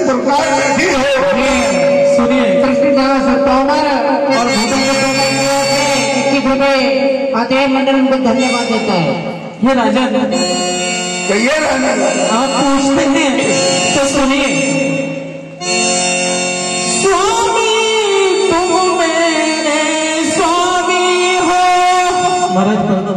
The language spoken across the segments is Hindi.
प्रकार बैठी हो। सुनिए, कृष्णदास तोमर और आते मंडल उनको धन्यवाद देता है। ये राजन कहिए आप पूछते हैं तो सुनिए। स्वामी तुम मेरे स्वामी हो। महाराज पढ़ दो।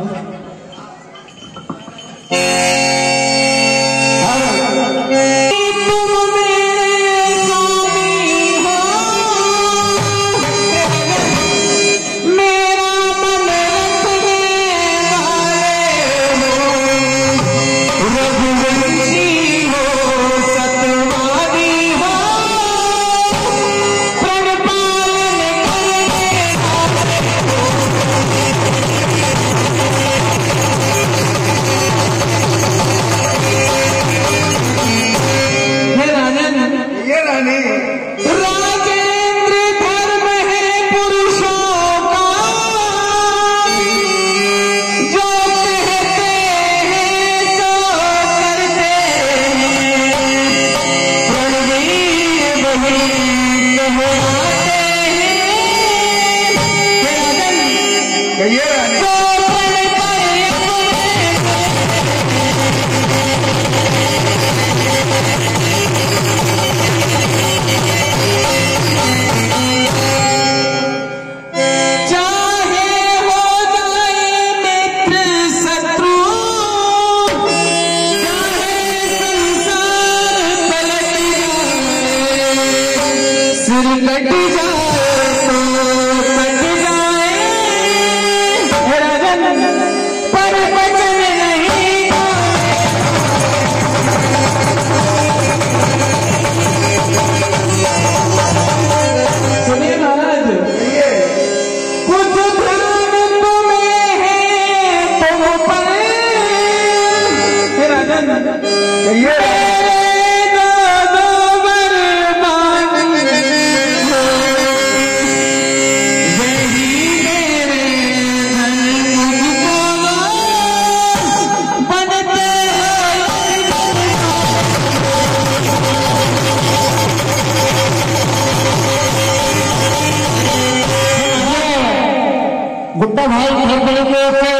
गुड्डा भाई खेल से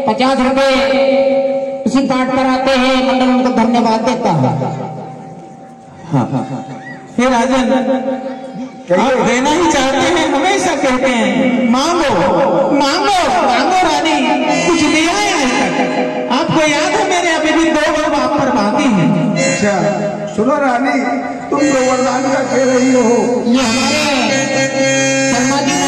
50 रुपए इसी पाठ पर आते हैं, मंडल उनको धन्यवाद देता है। हे राजन, आप देना ही चाहते हैं, हमेशा कहते हैं मांगो मांगो मांगो रानी, कुछ दिया है आज तक? आपको याद है मैंने अभी भी 2 बार आप पर मांगी है। अच्छा सुनो रानी, तुम तो वरदान का कह रही हो। ये हमारे शर्मा जी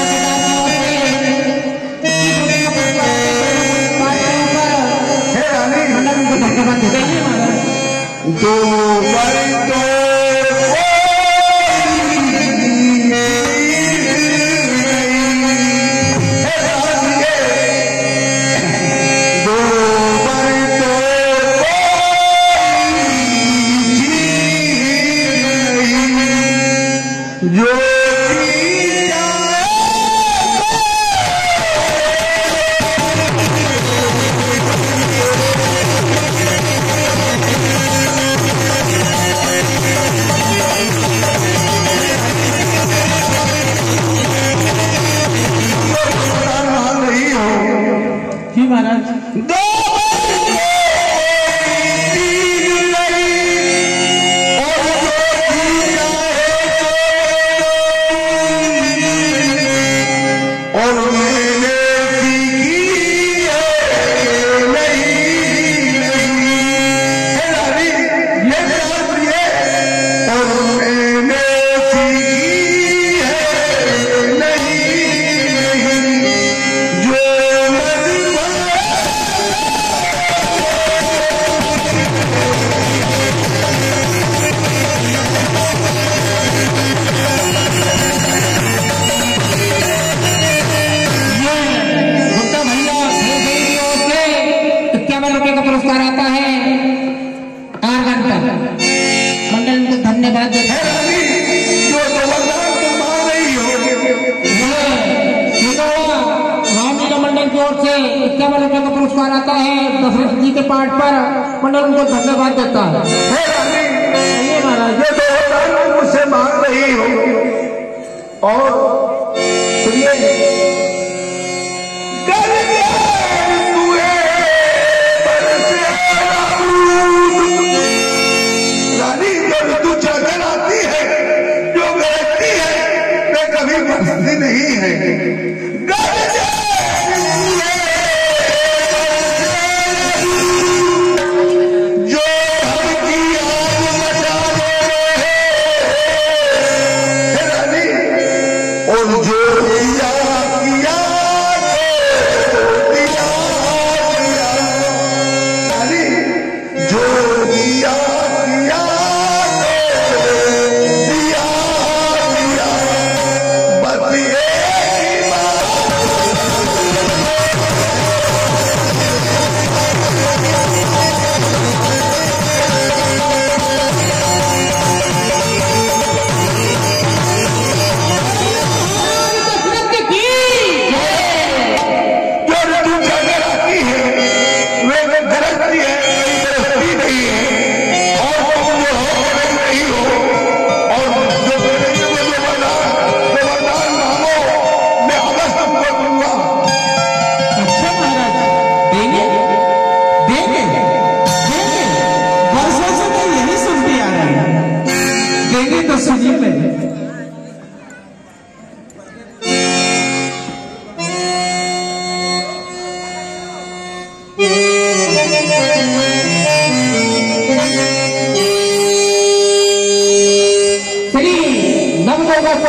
तो पुरस्कार आता है दशरथ जी के पाठ पर, मंडल उनको धन्यवाद देता है। महाराज और सुनिए, रानी जब तू चढ़कर आती है, जो गरजती है वे कभी बरसती नहीं है।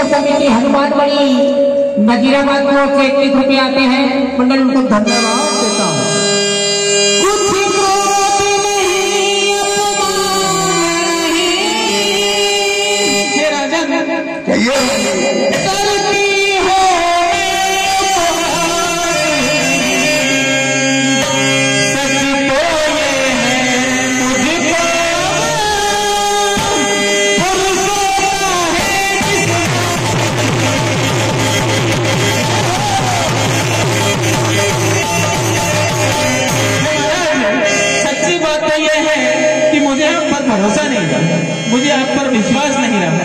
समिति हनुमानगढ़ी नजीराबाद की ओर से 21 रुपये आते हैं। मंडल उनको धन्यवाद देता हूँ। भरोसा नहीं रहा, मुझे आप पर विश्वास नहीं रहा।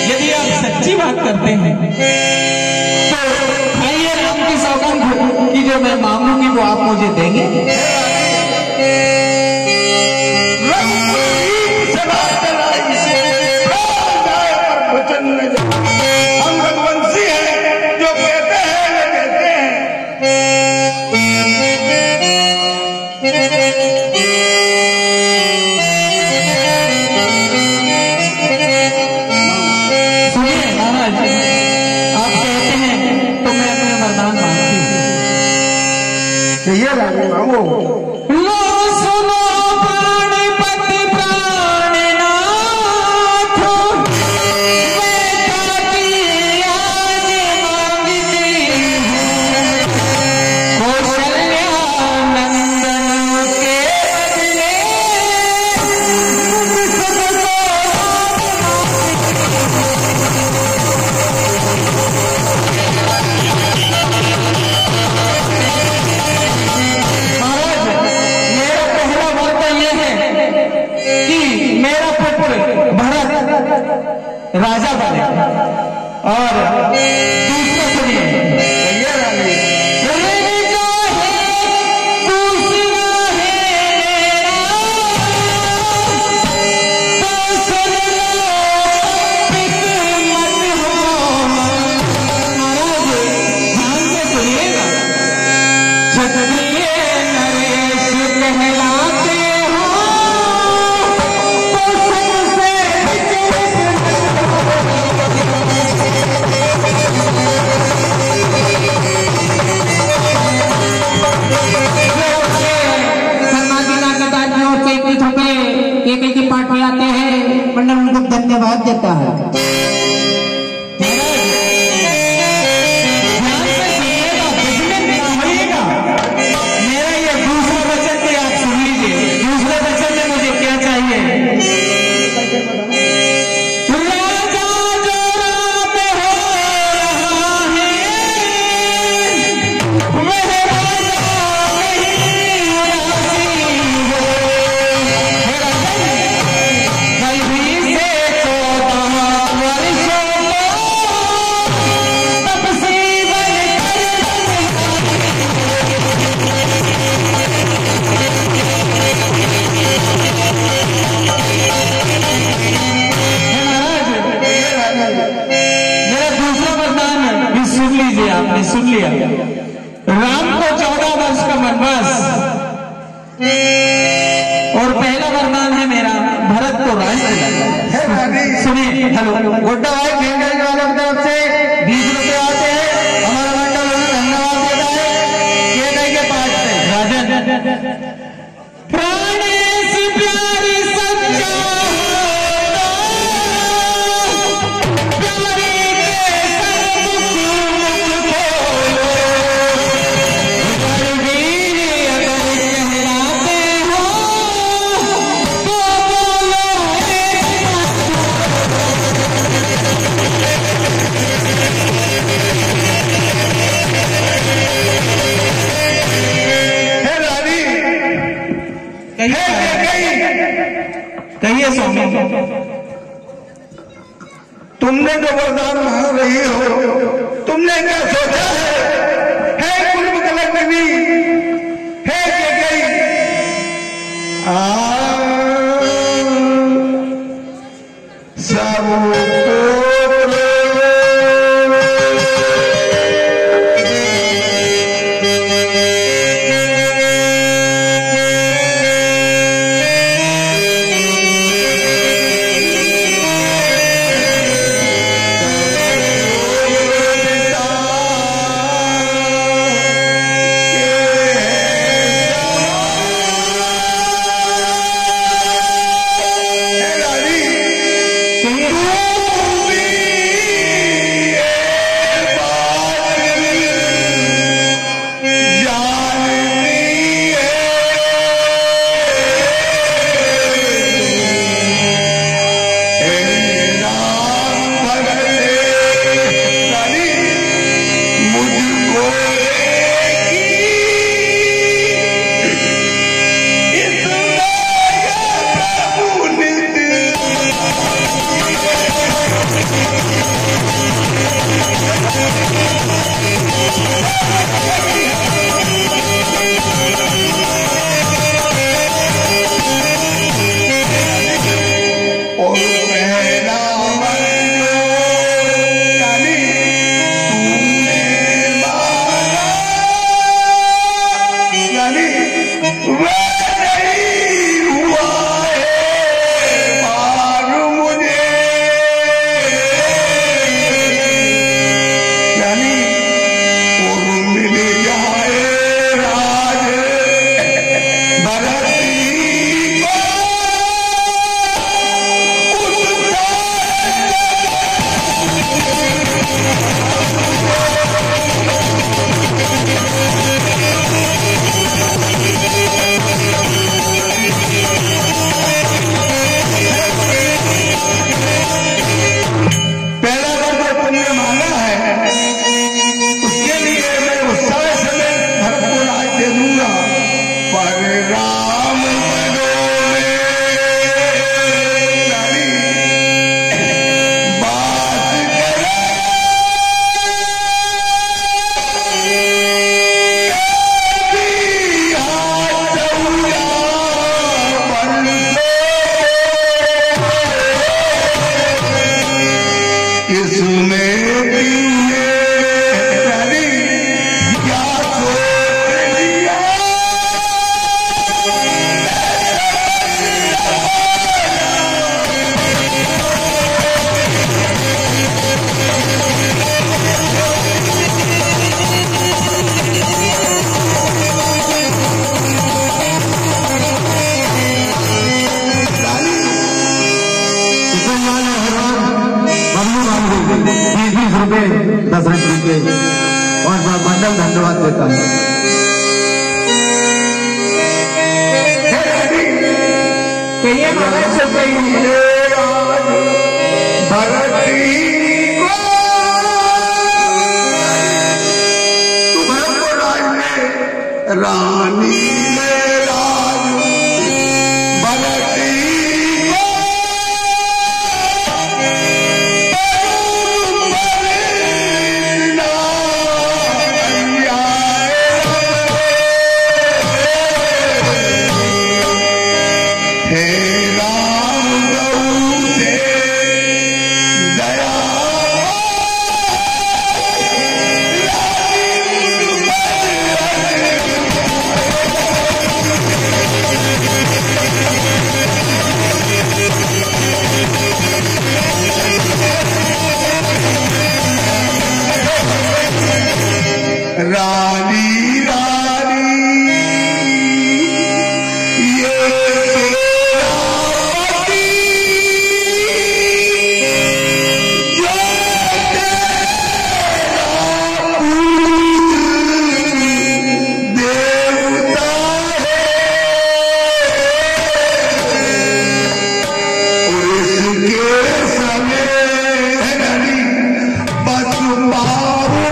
यदि आप सच्ची बात करते हैं तो खाइए राम की सौगंध की जो मैं मांगूंगी वो आप मुझे देंगे। हम रघुवंशी हैं, जो कहते हैं वो कहते ये रानी मांगो। लो सुनो प्राणपति प्राणनाथ, बेटा की आज मांगती हूँ, कौशल्या नंदन के बदले करता है। आपने सुन लिया। राम को 14 वर्ष का वनवास और पहला वरदान है मेरा भरत को राज दिलाना। सुनिए। हेलो, गोड्डा भाई खेल वालों की तरफ से 20 रुपए आते हैं, हमारा मंडल उन्हें धन्यवाद देता है। ये नहीं के पास से राजन प्राणेश प्यारी सच्चा कहिए स्वामी, तुमने जो वरदान मांग रही हो, तुमने क्या सोचा है कुल कलकनी है कैकेयी, धन्यवाद देता हूँ। कहिए महाराज से कहिए रानी में राज भरती रानी रानी ये तेरा पति जो देवता है और इसके समय रानी बस मारू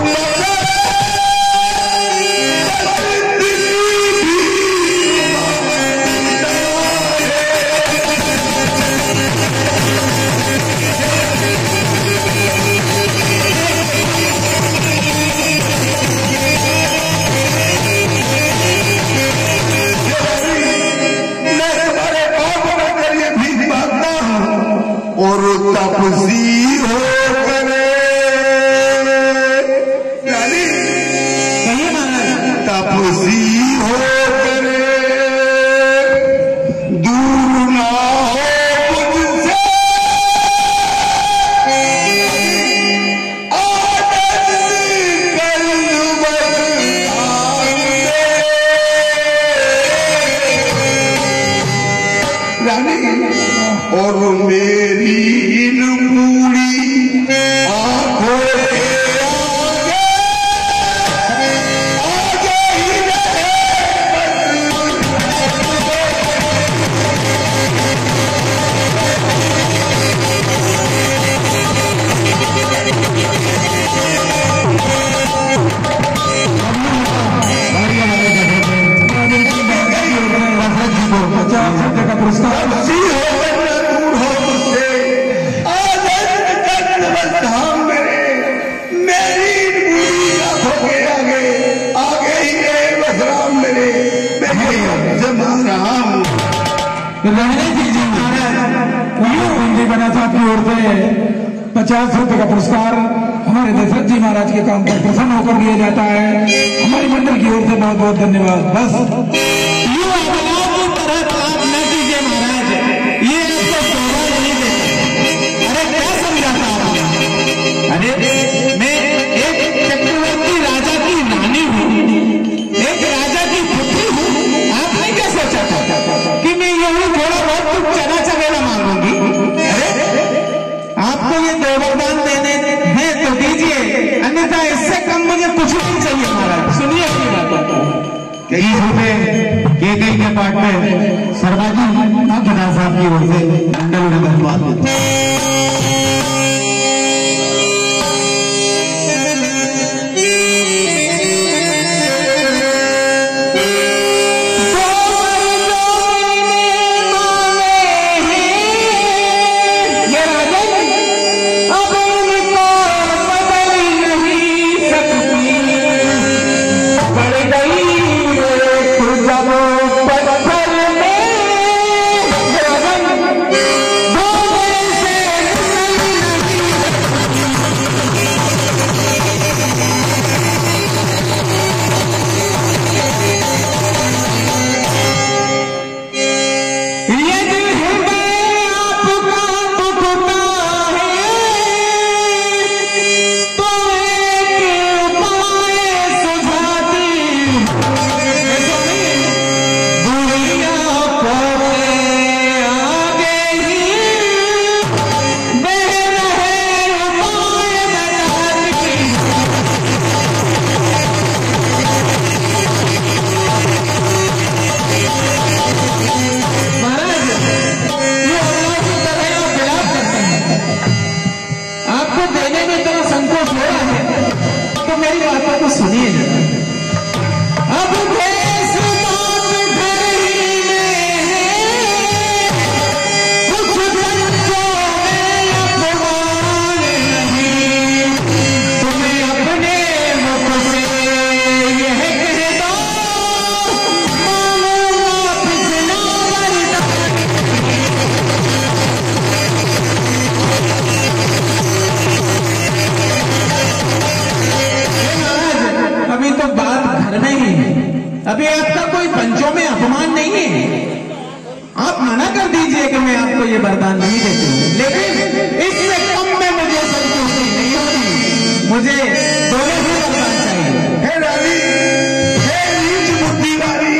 और तपसी हो करे तपसी हो करे दूर ना हो मुझसे आनंद रानी और मेरी इन पूरी आंखों के आगे ही रहे का पुरस्कार बना साहब की ओर से 50 रुपए का पुरस्कार हमारे दशरथ जी महाराज के काम पर प्रसन्न होकर दिया जाता है। हमारी मंडल की ओर से बहुत बहुत धन्यवाद। बस यूं की तरह आप न कीजिए महाराज, ये आपको शोभा नहीं देता। अरे क्या समझाता हूँ? अरे मैं एक चक्रवर्ती राजा की रानी हूँ, एक राजा की पुत्री हूँ। आपने क्या सोचा था कि मैं यूं थोड़ा बहुत कुछ चना चबेला मांगूंगी? आपको ये दो वरदान देने हैं तो दीजिए, अन्यथा इससे कम मुझे कुछ नहीं चाहिए महाराज। सुनिए अपनी बात। 30 रुपए केकई के पाठ में सर्वाजी नाथ साहब की ओर से मंडल में धन्यवाद देते हैं। पत्थर में अभी आपका कोई पंचों में अपमान नहीं है। आप मना कर दीजिए कि मैं आपको ये वरदान नहीं देती हूँ, लेकिन इससे कम में मुझे संतुष्टि नहीं होती। मुझे दोनों ही वरदान चाहिए। हे रानी, हे नीच बुद्धि वाली,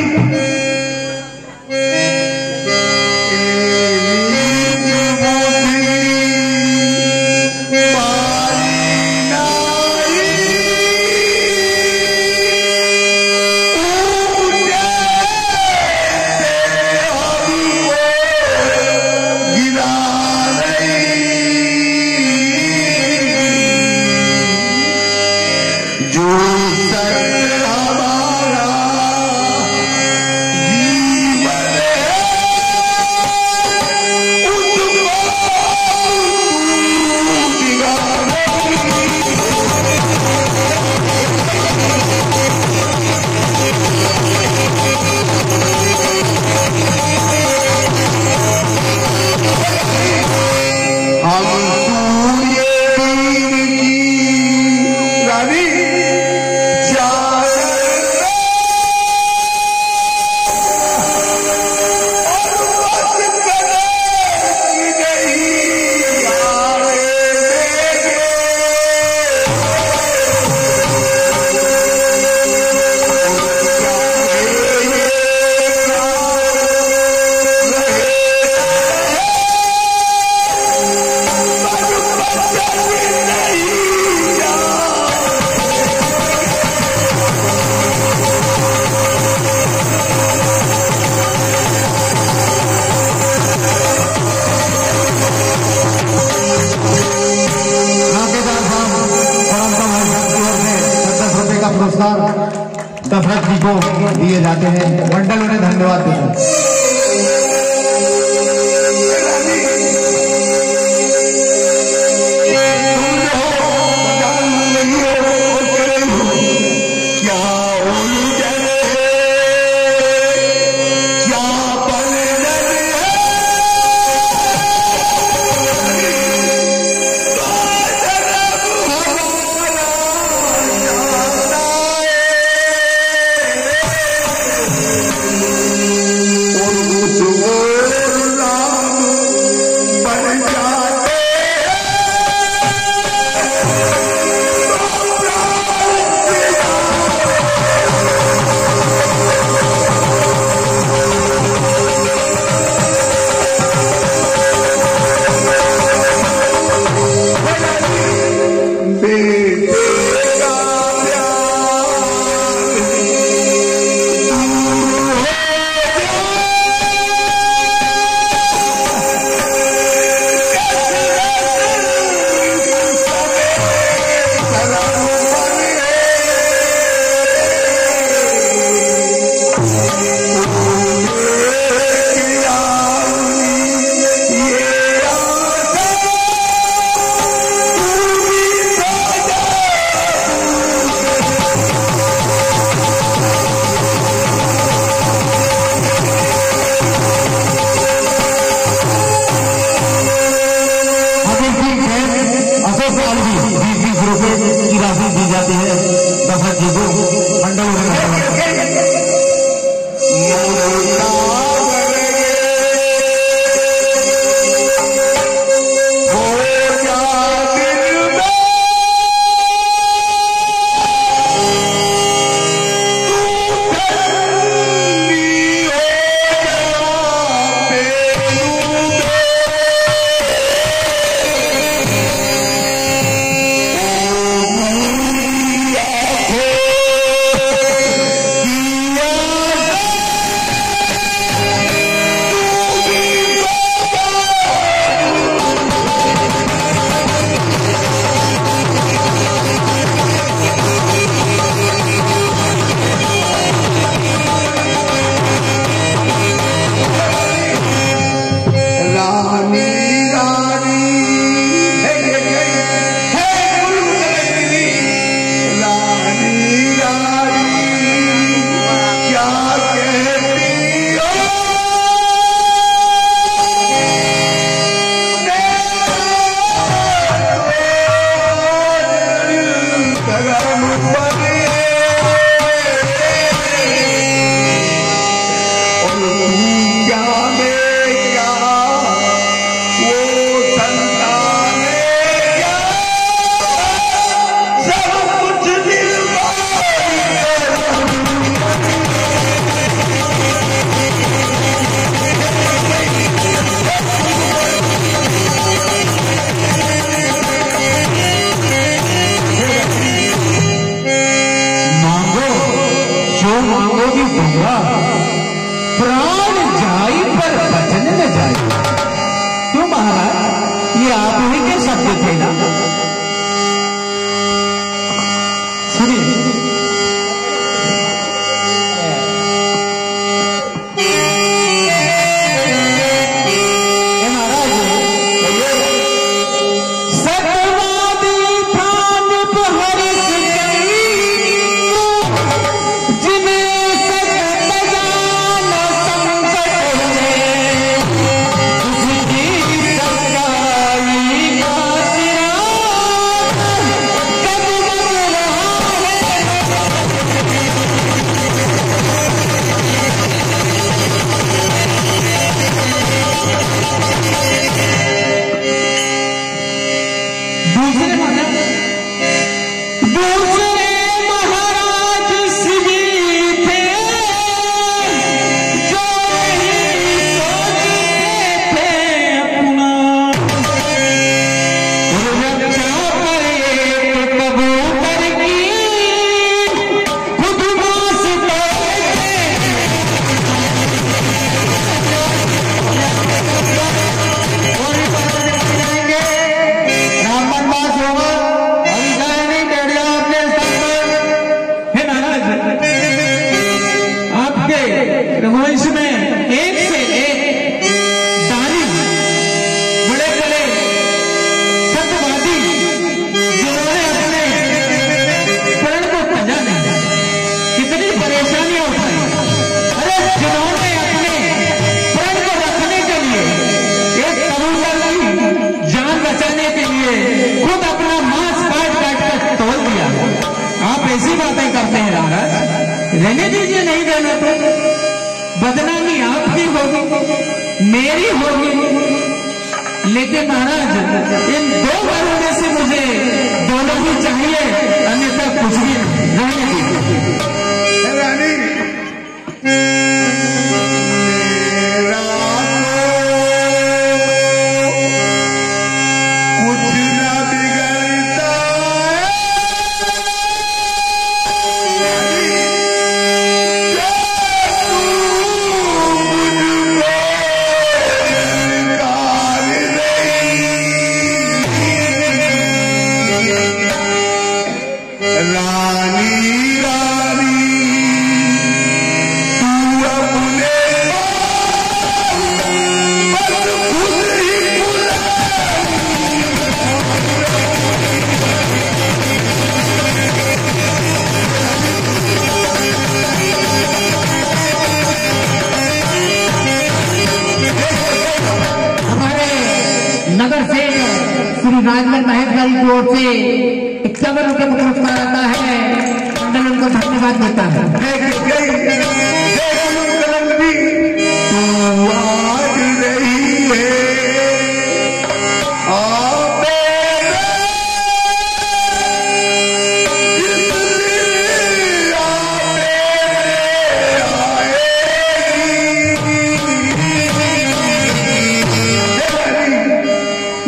दशरथ जी को दिए जाते हैं। मंडल उन्हें धन्यवाद देते हैं। सुबह जो मांगोगी दूंगा, प्राण जाई पर वचन न जाई। क्यों महाराज, ये आप ही के शब्द थे ना। सुनिए, रहने दीजिए, नहीं देना तो बदनामी आपकी होगी, मेरी होगी। लेकिन महाराज, इन दो बारों में से मुझे दोनों ही चाहिए, अन्यथा कुछ भी नहीं। रहने दीजिए। रानी, नगर से श्री राजमहल महेशवाड़ी की ओर से 51 रुपये का पुरस्कार आता है। मंडल उनको धन्यवाद देता है। तू आज रही है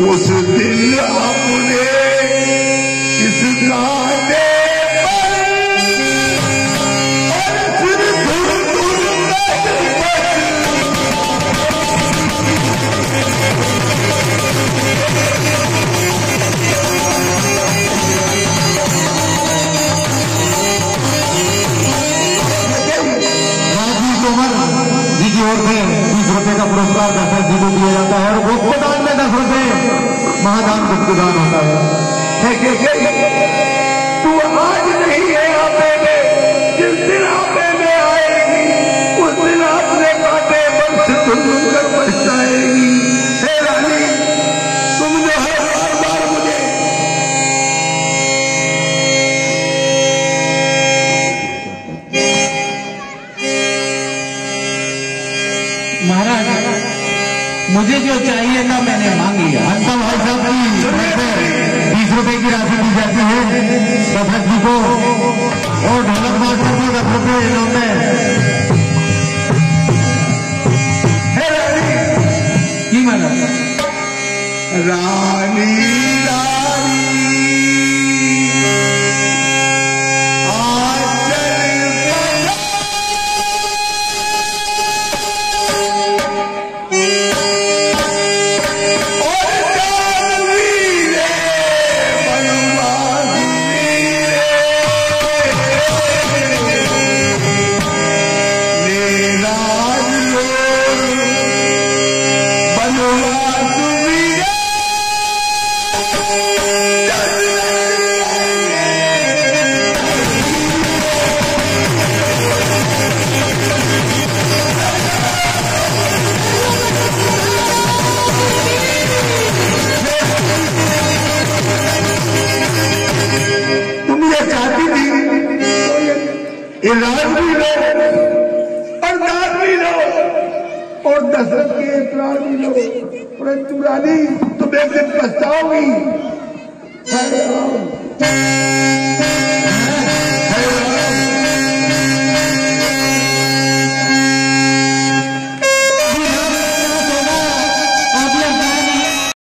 उस दिन आपने इस गाने राजवीर तोमर जी की ओर से 20 रुपए का पुरस्कार दशरथ जी को दिया जाता है और गुप्तदान में 10 रुपए महादान गुप्तदान होता है। तू आज नहीं है आपे में, जिस दिन आपे में आएगी उस दिन आपने काटे वंश तुम कर बचाएगी। हे रानी, तुम जो है बार बार मुझे महाराज, मुझे जो चाहिए था मैंने मांग लिया। अंता भाई साहब की 20 रुपए की राशि दी जाती है दशरथ जी को और ढोलक मास्टर को 10 रुपए इनाम में। हे रानी, की माना रानी रानी आचल ये राज भी लो और दान भी लो और दशरथ के प्राण भी लो, परंतु रानी तुम एक दिन पछताओगी।